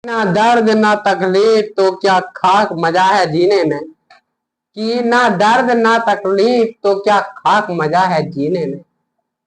ना दर्द ना तकलीफ तो क्या खाक मजा है जीने में। कि ना दर्द ना तकलीफ तो क्या खाक मजा है जीने में।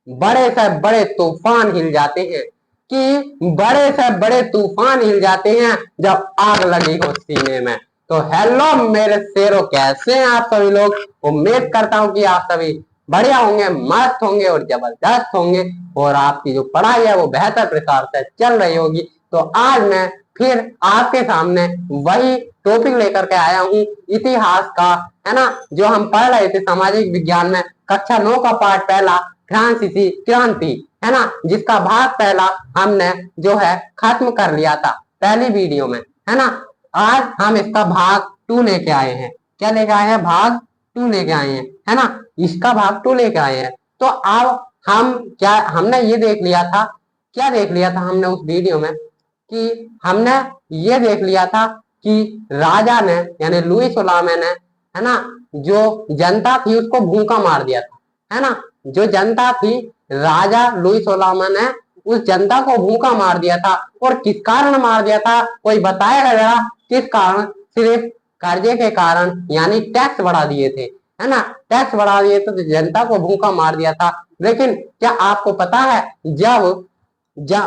बड़े से बड़े तूफान हिल जाते हैं। कि बड़े से बड़े तूफान हिल जाते हैं जब आग लगी हो सीने में। तो हेलो मेरे शेरों, कैसे हैं आप सभी लोग। उम्मीद करता हूं कि आप सभी बढ़िया होंगे, मस्त होंगे और जबरदस्त होंगे और आपकी जो पढ़ाई है वो बेहतर प्रकार से चल रही होगी। तो आज मैं फिर आपके सामने वही टॉपिक लेकर के आया हूँ, इतिहास का, है ना, जो हम पढ़ रहे थे सामाजिक विज्ञान में कक्षा 9 का पाठ पहला, फ्रांसीसी क्रांति, है ना, जिसका भाग पहला हमने जो है खत्म कर लिया था पहली वीडियो में, है ना। आज हम इसका भाग 2 लेके आए हैं। क्या लेके आए हैं? भाग 2 लेके आए हैं, है ना। इसका भाग 2 लेके आए हैं। तो अब हम क्या, हमने ये देख लिया था, क्या देख लिया था हमने उस वीडियो में, कि हमने ये देख लिया था कि राजा ने यानी लुई सोलामे ने, है ना, जो जनता थी उसको भूखा मार दिया था, है ना। जो जनता थी, राजा लुई सोलामे ने उस जनता को भूखा मार दिया था। और किस कारण मार दिया था, कोई बताएगा जरा किस कारण? सिर्फ कर्जे के कारण, यानी टैक्स बढ़ा दिए थे, है ना। टैक्स बढ़ा दिए थे तो जनता को भूखा मार दिया था। लेकिन क्या आपको पता है, जब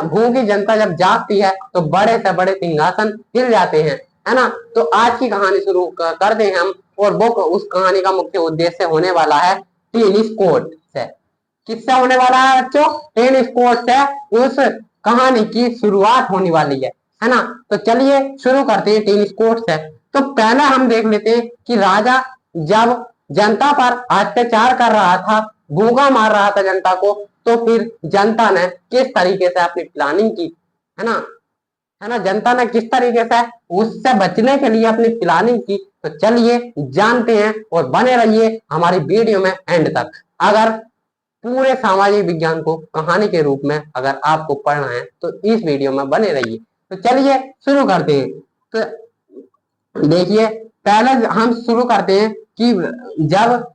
भूखी जनता जब जागती है तो बड़े से बड़े सिंहासन हिल जाते हैं, है ना। तो आज की कहानी शुरू करते हैं हम। और वो उस कहानी का मुख्य उद्देश्य होने वाला है टेनिस कोर्ट से। किससे होने वाला है बच्चों? टेनिस कोर्ट से उस कहानी की शुरुआत होने वाली है ना। तो चलिए शुरू करते हैं टेनिस कोर्ट से। तो पहले हम देख लेते हैं कि राजा जब जनता पर अत्याचार कर रहा था, भूखा मार रहा था जनता को, तो फिर जनता ने किस तरीके से अपनी प्लानिंग की, है ना, है ना। जनता ने किस तरीके से उससे बचने के लिए अपनी प्लानिंग की। तो चलिए जानते हैं और बने रहिए हमारी वीडियो में एंड तक। अगर पूरे सामाजिक विज्ञान को कहानी के रूप में अगर आपको पढ़ना है तो इस वीडियो में बने रहिए। तो चलिए शुरू करते हैं। तो देखिए, पहले हम शुरू करते हैं कि जब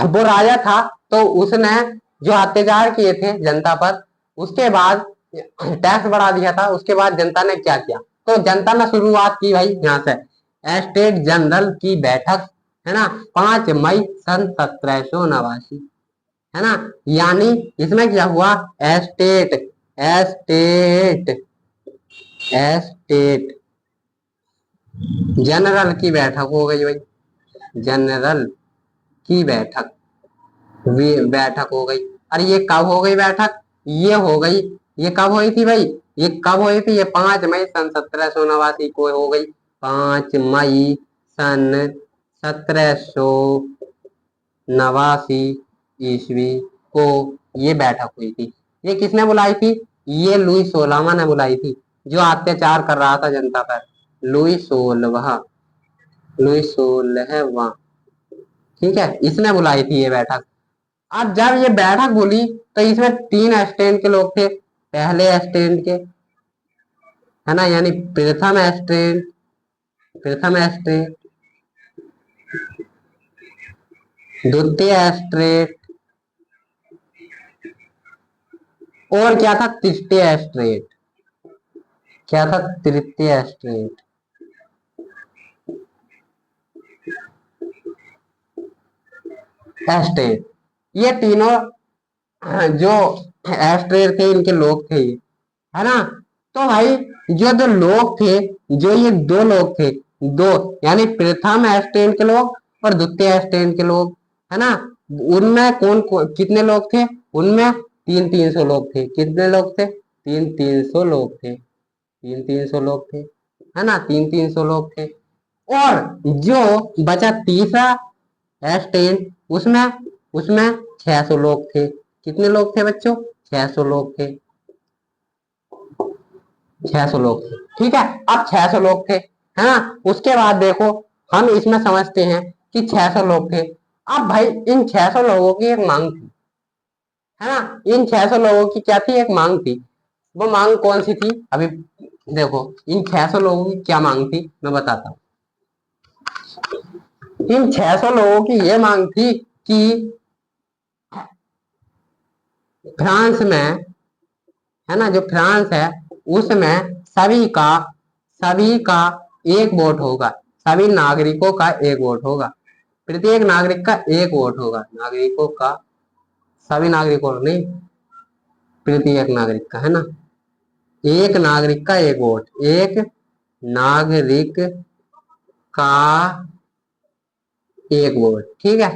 वो राजा था तो उसने जो अत्याचार किए थे जनता पर, उसके बाद टैक्स बढ़ा दिया था। उसके बाद जनता ने क्या किया? तो जनता ने शुरुआत की भाई यहाँ से, स्टेट जनरल की बैठक, है ना, 5 मई सन 1789, है ना। यानी इसमें क्या हुआ? एस्टेट एस्टेट एस्टेट जनरल की बैठक हो गई भाई। जनरल की बैठक, बैठक हो गई। अरे ये कब हो गई बैठक? ये हो गई, ये कब हुई थी भाई? ये कब हुई थी? ये 5 मई सन 1789 को हो गई। 5 मई सन 1789 ईस्वी को ये बैठक हुई थी। ये किसने बुलाई थी? ये लुई सोलहवां ने बुलाई थी, जो अत्याचार कर रहा था जनता पर। लुई सोलहवां, लुई सोलहवां, ठीक है, इसने बुलाई थी ये बैठक। अब जब ये बैठक बोली तो इसमें 3 स्टैंड के लोग थे। पहले स्टैंड के, है ना, यानी प्रथम स्टैंड, प्रथम स्टैंड, द्वितीय स्ट्रेट, और क्या था? तृतीय स्ट्रेट। क्या था? तृतीय स्ट्रेट। स्ट्रेट, ये तीनों जो स्ट्रेट थे इनके लोग थे ये, है ना। तो भाई जो दो लोग थे, जो ये दो लोग थे, दो यानी प्रथम स्टैंड के लोग और द्वितीय स्टैंड के लोग, है ना, उनमें कितने लोग थे? उनमें 300 लोग थे। कितने लोग थे? 300 लोग थे। 300 लोग थे, है ना, 300 लोग थे। और जो बचा तीसरा स्टैंड, उसमें उसमें 600 लोग थे। कितने लोग थे बच्चों? 600 लोग थे। 600 लोग थे, ठीक है। अब 600 लोग थे, है ना। उसके बाद देखो, हम इसमें समझते हैं कि 600 लोग थे। अब भाई इन 600 लोगों की एक मांग थी, है ना। इन 600 लोगों की क्या थी? एक मांग थी। वो मांग कौन सी थी? अभी देखो, इन 600 लोगों की क्या मांग थी मैं बताता हूँ। इन 600 लोगों की ये मांग थी कि फ्रांस में, है ना, जो फ्रांस है उसमें सभी का सभी का एक वोट होगा, सभी नागरिकों का एक वोट होगा, प्रत्येक नागरिक का एक वोट होगा, नागरिकों का, सभी नागरिकों नहीं, प्रत्येक नागरिक का, है ना, एक नागरिक का एक वोट, एक नागरिक का एक वोट, ठीक है,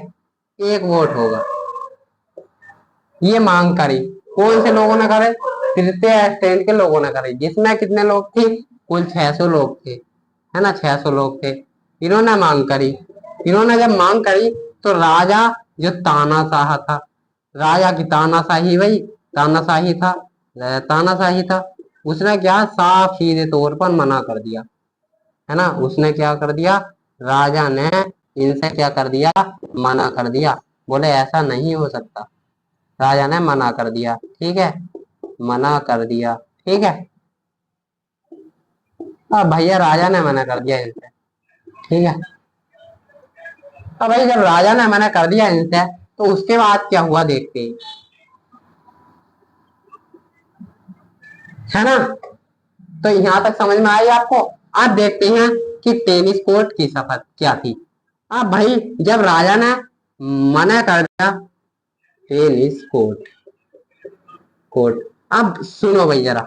एक वोट होगा। ये मांग करी, कौन से लोगों ने करे, तृतीय स्टैंड के लोगों ने करे, जिसमें कितने लोग थे, कुल 600 लोग थे, है ना, 600 लोग थे। इन्होंने मांग करी, इन्होंने जब मांग करी तो राजा जो तानाशाह था, राजा की तानाशाही, वही तानाशाही था, तानाशाही था, उसने क्या साफ सीधे तौर पर मना कर दिया, है ना, उसने क्या कर दिया, राजा ने इनसे क्या कर दिया, मना कर दिया, बोले ऐसा नहीं हो सकता, राजा ने मना कर दिया, ठीक है, मना कर दिया, ठीक है। अब भैया राजा ने मना कर दिया इनसे, ठीक है। अब भाई जब राजा ने मना कर दिया इनसे तो उसके बाद क्या हुआ देखते हैं, है ना, तो यहां तक समझ में आई आपको। आप देखते हैं कि टेनिस कोर्ट की शपथ क्या थी। अब भाई जब राजा ने मना कर दिया, टेनिस कोर्ट, कोर्ट, अब सुनो भाई जरा,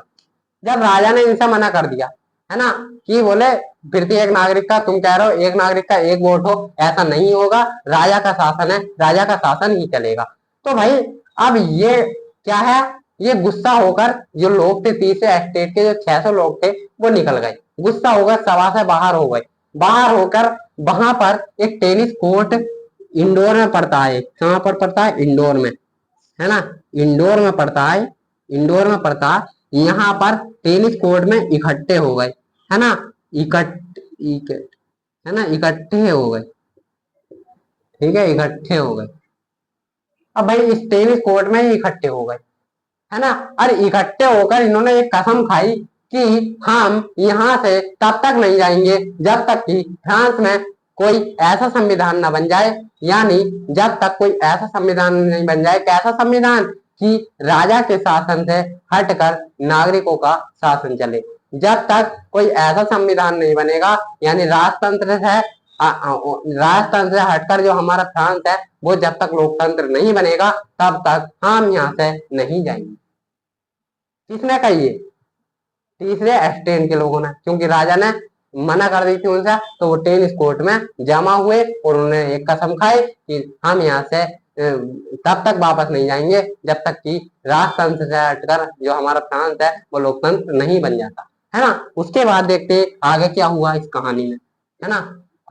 जब राजा ने इनसे मना कर दिया, है ना, कि बोले फिर भी एक नागरिक का, तुम कह रहे हो एक नागरिक का एक वोट हो, ऐसा नहीं होगा, राजा का शासन है, राजा का शासन ही चलेगा। तो भाई अब ये क्या है, ये गुस्सा होकर जो लोग थे, तीसरे स्टेट के जो 600 लोग थे वो निकल गए, गुस्सा होकर सभा से बाहर हो गए, बाहर होकर वहां पर एक टेनिस कोर्ट इंडोर में पड़ता है, कहाँ पर पड़ता है, इंडोर में, है ना, इंडोर में पड़ता है, इंडोर में पड़ता है, यहाँ पर टेनिस कोर्ट में इकट्ठे हो गए, है ना, है ना, इकट्ठे हो गए, ठीक है, इकट्ठे हो गए। अब भाई इस टेनिस कोर्ट में ही इकट्ठे हो गए, है ना, और इकट्ठे होकर इन्होंने एक कसम खाई कि हम यहाँ से तब तक नहीं जाएंगे जब तक कि फ्रांस में कोई ऐसा संविधान न बन जाए, यानी जब तक कोई ऐसा संविधान नहीं बन जाए, कैसा संविधान, कि राजा के शासन से हटकर नागरिकों का शासन चले, जब तक कोई ऐसा संविधान नहीं बनेगा, यानी राजतंत्र है, राजतंत्र से हटकर जो हमारा फ्रांस है वो जब तक लोकतंत्र नहीं बनेगा तब तक हम यहाँ से नहीं जाएंगे। किसने कही है, तीसरे स्टैंड के लोगों ने, क्योंकि राजा ने मना कर दी थी उनसे, तो वो टेनिस कोर्ट में जमा हुए और उन्होंने एक कसम खाई कि हम यहाँ से तब तक वापस नहीं जाएंगे जब तक कि राजतंत्र से हटकर जो हमारा फ्रांस है वो लोकतंत्र नहीं बन जाता, है ना। उसके बाद देखते आगे क्या हुआ इस कहानी में, है ना,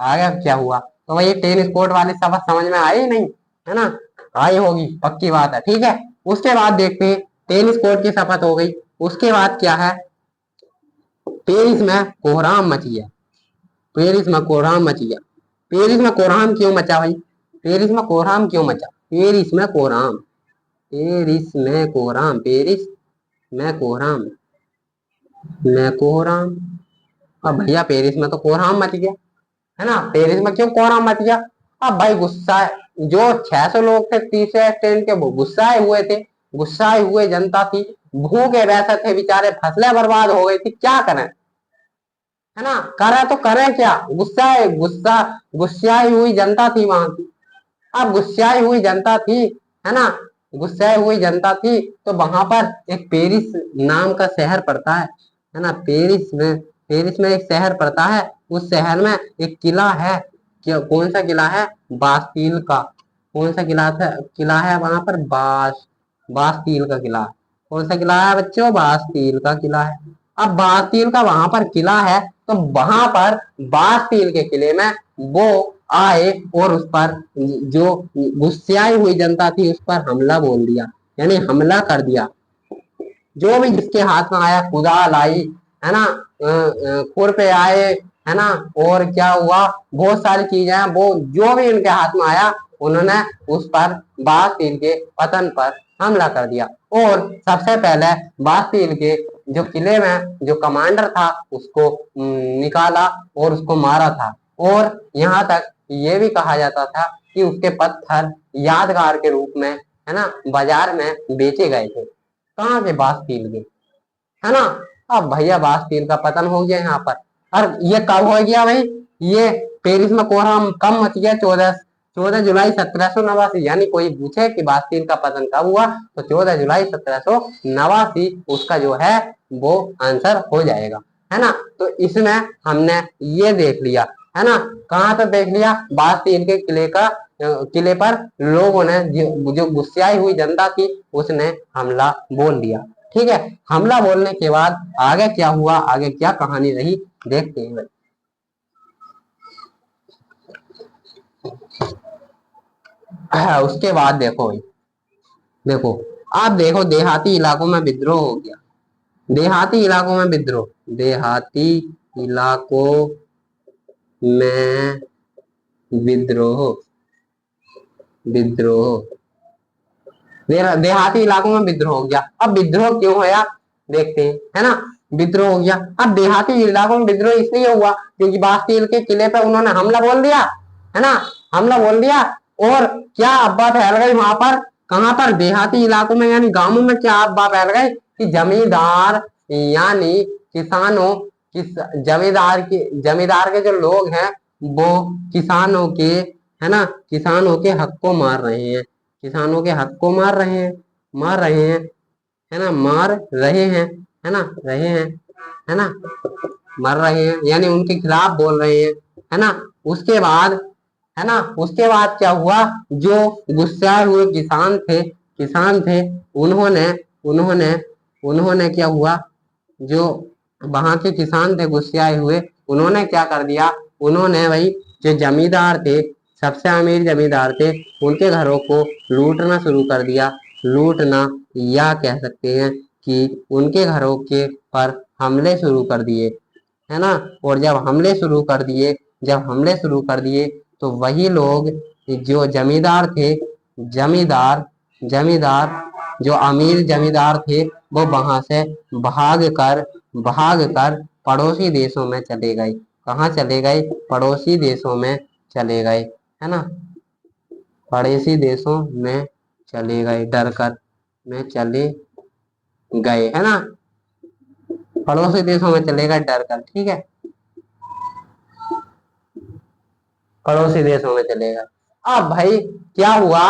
आगे क्या हुआ। तो वही टेनिस कोर्ट वाली सबक समझ में आई नहीं, है ना, आई होगी पक्की बात है, ठीक है। उसके बाद देखते हैं टेनिस कोर्ट की शपथ हो गई, उसके बाद क्या है, पेरिस में कोहराम मची है, पेरिस में कोहराम मची है। पेरिस में कोहराम क्यों मचा भाई, पेरिस में कोहराम क्यों मचा, पेरिस में कोहराम, पेरिस में कोहराम, पेरिस में कोहराम, में कोहराम। अब भैया पेरिस में तो कोहराम मच गया, है ना, पेरिस में क्यों कोहराम मच गया। अब भाई गुस्सा, जो 600 लोग थे तीसरे स्टैंड के वो गुस्साए हुए थे, गुस्साए हुए जनता थी, भूखे बैठे थे बेचारे, फसलें बर्बाद हो गई थी, क्या करें, है ना, करे तो करे क्या, गुस्साई हुई जनता थी वहां की। अब गुस्साई हुई जनता थी, है ना, गुस्साई हुई जनता थी, तो वहां पर एक पेरिस नाम का शहर पड़ता है ना, पेरिस में एक शहर पड़ता है, उस शहर में एक किला है, कौन सा किला है, बास्तील का, कौन सा किला था, किला है वहां पर बास्तील का किला, कौन सा किला है बच्चों, बास्तील का किला है। अब बास्तील का वहां पर किला है, तो वहां पर बास्तील के किले में वो आए और उस पर जो गुस्साई हुई जनता थी उस पर हमला बोल दिया, यानी हमला कर दिया, जो भी जिसके हाथ में आया, कुदाल आई, है ना, खुरपे आए, है ना, और क्या हुआ, बहुत सारी चीजें, वो जो भी इनके हाथ में आया उन्होंने उस पर बास्तील के पतन पर हमला कर दिया। और सबसे पहले बास्तील के जो किले में जो कमांडर था उसको निकाला और उसको मारा था, और यहाँ तक ये भी कहा जाता था कि उसके पत्थर यादगार के रूप में, है ना, बाजार में बेचे गए थे, कहाँ के, बास्तील के, है ना। अब भैया बास्तील का पतन हो गया यहाँ पर, और ये कब हो गया भाई, ये पेरिस में कोहरा कब मच गया, 14 जुलाई 1789। यानी कोई पूछे कि बास्तीन का पतन कब हुआ, तो 14 जुलाई 1789 उसका जो है वो आंसर हो जाएगा, है ना। तो इसमें हमने ये देख लिया, है ना। कहाँ तक देख लिया, बास्तीन के किले पर लोगों ने जो गुस्साई हुई जनता थी उसने हमला बोल दिया। ठीक है, हमला बोलने के बाद आगे क्या हुआ, आगे क्या कहानी रही, देखते हैं। उसके बाद देखो भाई, देखो आप देखो, देहाती इलाकों में विद्रोह हो गया। देहाती इलाकों में विद्रोह, देहाती इलाकों में विद्रोह, विद्रोह, देहाती इलाकों में विद्रोह हो गया। अब विद्रोह क्यों होया, देखते हैं, है ना। विद्रोह हो गया। अब देहाती इलाकों में विद्रोह इसलिए हुआ क्योंकि बास्तील के किले पे उन्होंने हमला बोल दिया, है ना, हमला बोल दिया। और क्या अफवाह फैल गई वहां पर, कहां पर, देहाती इलाकों में यानी गांवों में क्या अफवाह फैल गई कि जमींदार यानी किसानों, जमींदार के जो लोग हैं वो किसानों के, है ना, किसानों के हक को मार रहे हैं, किसानों के हक को मार रहे हैं, मार रहे हैं, है ना, मार रहे हैं, है ना, रहे हैं, है ना, मर रहे हैं यानी उनके खिलाफ बोल रहे हैं, है ना। उसके बाद, है ना, उसके बाद क्या हुआ, जो गुस्साए हुए किसान थे, उन्होंने उन्होंने उन्होंने क्या हुआ, जो वहां के किसान थे गुस्साए हुए, उन्होंने क्या कर दिया, उन्होंने भाई जो जमींदार थे, सबसे अमीर जमींदार थे, उनके घरों को लूटना शुरू कर दिया। लूटना, या कह सकते हैं कि उनके घरों के पर हमले शुरू कर दिए, है ना। और जब हमले शुरू कर दिए तो वही लोग, जो जमींदार थे, जमींदार जमींदार जो अमीर जमींदार थे, वो वहां से भाग कर भाग कर पड़ोसी देशों में चले गए। कहाँ चले गए, पड़ोसी देशों में चले गए, है ना, पड़ोसी देशों में चले गए, डर कर में चले गए, है ना, पड़ोसी देशों में चले गए डर कर, ठीक है, पड़ोसी देशों में चले गए। अब भाई क्या हुआ,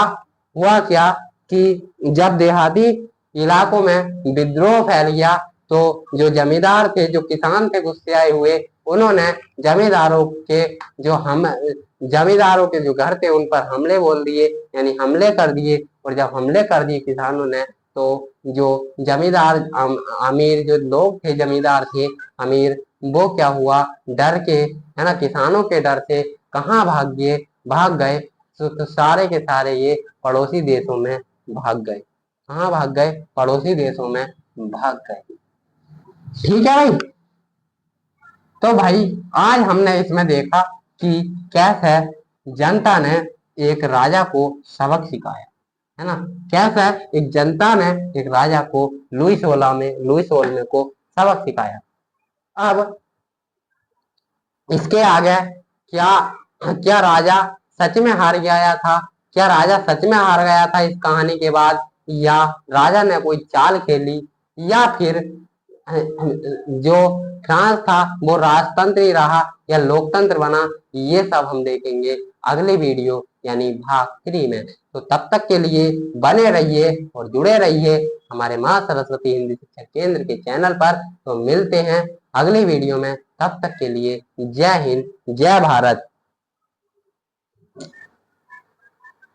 हुआ क्या कि जब देहाती इलाकों में विद्रोह फैल गया तो जो जमींदार थे, जो किसान थे गुस्से आए हुए, उन्होंने जमींदारों के जो हम जमींदारों के जो घर थे उन पर हमले बोल दिए, यानी हमले कर दिए। और जब हमले कर दिए किसानों ने, तो जो जमींदार अमीर जो लोग थे, जमींदार थे अमीर, वो क्या हुआ, डर के, है ना, किसानों के डर से कहाँ भाग गए, तो सारे के सारे ये पड़ोसी देशों में भाग गए। कहाँ भाग गए, पड़ोसी देशों में भाग गए। ठीक है भाई। तो भाई आज हमने इसमें देखा कि कैसे जनता ने एक राजा को सबक सिखाया, है ना, कैसे एक जनता ने एक राजा को, लुई 16 को सबक सिखाया। अब इसके आगे क्या, क्या राजा सच में हार गया था, क्या राजा सच में हार गया था इस कहानी के बाद, या राजा ने कोई चाल खेली, या फिर जो फ्रांस था वो राजतंत्र ही रहा या लोकतंत्र बना, ये सब हम देखेंगे अगले वीडियो यानी भाग 3 में। तो तब तक के लिए बने रहिए और जुड़े रहिए हमारे माँ सरस्वती हिंदी शिक्षा केंद्र के चैनल पर। तो मिलते हैं अगली वीडियो में, तब तक के लिए जय हिंद, जय भारत।